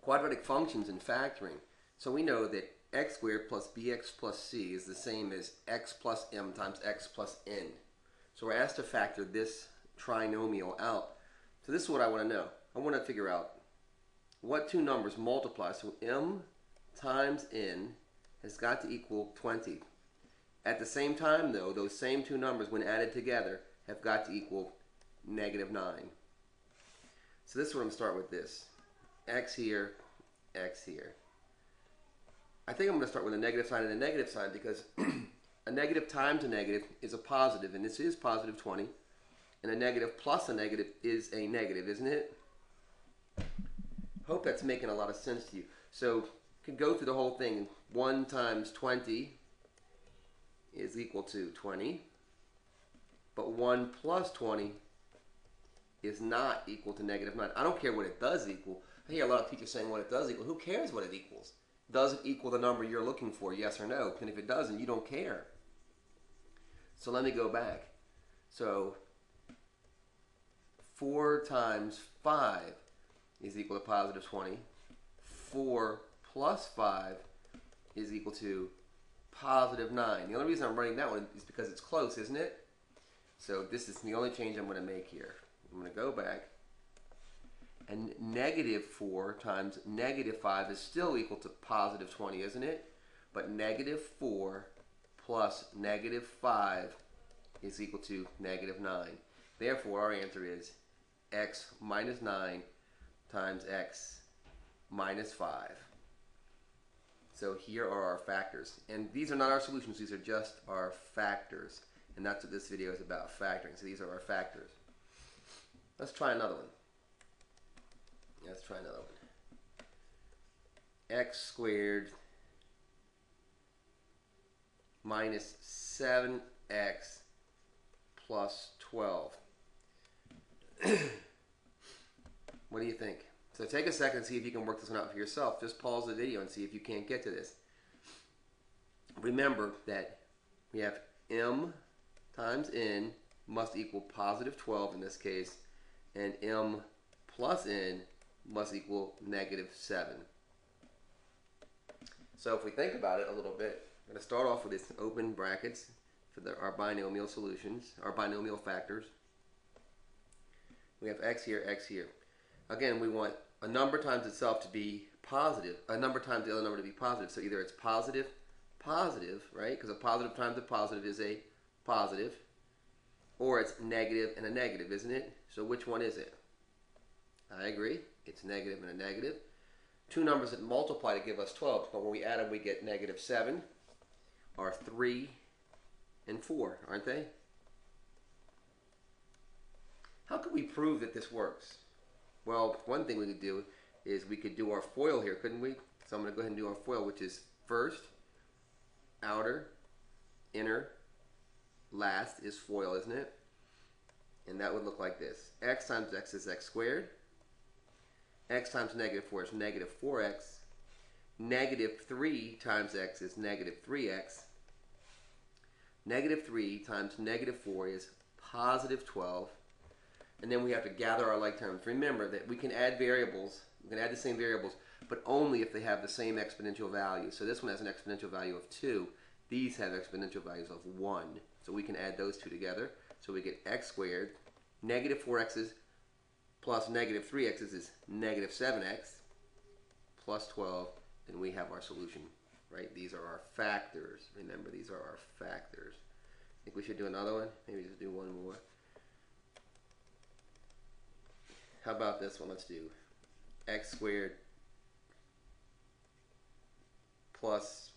quadratic functions in factoring. So we know that x squared plus bx plus c is the same as x plus m times x plus n. So we're asked to factor this trinomial out. So this is what I want to know. I want to figure out what two numbers multiply. So m times n has got to equal 20. At the same time, though, those same two numbers, when added together, have got to equal negative 9. So this is what I'm going to start with this. X here, X here. I think I'm going to start with a negative sign and a negative sign because a negative times a negative is a positive, and this is positive 20. And a negative plus a negative is a negative, isn't it? Hope that's making a lot of sense to you. So you can go through the whole thing. 1 times 20 is equal to 20. But 1 plus 20 is not equal to negative 9. I don't care what it does equal. I hear a lot of teachers saying what it does equal. Who cares what it equals? Does it equal the number you're looking for, yes or no? And if it doesn't, you don't care. So let me go back. So 4 times 5 is equal to positive 20. 4 plus 5 is equal to positive 9. The only reason I'm writing that one is because it's close, isn't it? So this is the only change I'm going to make here. I'm going to go back. And negative 4 times negative 5 is still equal to positive 20, isn't it? But negative 4 plus negative 5 is equal to negative 9. Therefore, our answer is x minus 9 times x minus 5. So here are our factors. And these are not our solutions. These are just our factors. And that's what this video is about, factoring. So these are our factors. Let's try another one. Let's try another one. X squared minus 7x plus 12. What do you think? So take a second and see if you can work this one out for yourself. Just pause the video and see if you can't get to this. Remember that we have m times n must equal positive 12 in this case, and m plus n must equal negative 7. So if we think about it a little bit, I'm going to start off with this open brackets for our binomial solutions, our binomial factors. We have x here, x here. Again, we want a number times itself to be positive, a number times the other number to be positive. So either it's positive, positive, right? Because a positive times a positive is a positive, or it's negative and a negative, isn't it? So which one is it? I agree. It's negative and a negative. Two numbers that multiply to give us 12, but when we add them, we get negative 7, are 3 and 4, aren't they? How could we prove that this works? Well, one thing we could do is we could do our FOIL here, couldn't we? So I'm going to go ahead and do our FOIL, which is first, outer, inner, last is FOIL, isn't it? And that would look like this. X times x is x squared. X times negative 4 is negative 4x. Negative 3 times x is negative 3x. Negative 3 times negative 4 is positive 12. And then we have to gather our like terms. Remember that we can add variables, we can add the same variables, but only if they have the same exponential value. So this one has an exponential value of 2. These have exponential values of 1. So we can add those two together. So we get x squared, negative 4x's plus negative 3x's is negative 7x plus 12. And we have our solution, right? These are our factors. Remember, these are our factors. I think we should do another one. Maybe just do one more. How about this one? Let's do x squared plus,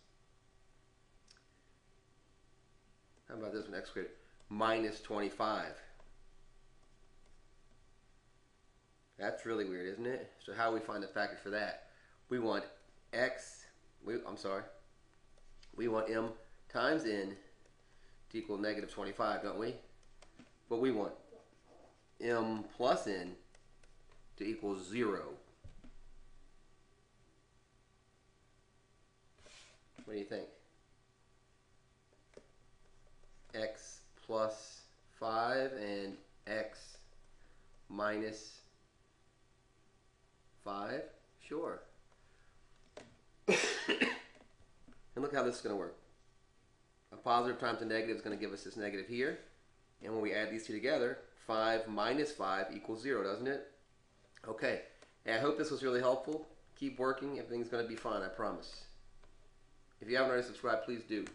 how about this one? X squared minus 25. That's really weird, isn't it? So how do we find the factor for that? We want we want m times n to equal negative 25, don't we? But we want m plus n to equal 0. What do you think? X plus 5 and x minus 5? Sure. how this is going to work. A positive times a negative is going to give us this negative here. And when we add these two together, 5 minus 5 equals 0, doesn't it? Okay. Hey, I hope this was really helpful. Keep working. Everything's going to be fine, I promise. If you haven't already subscribed, please do.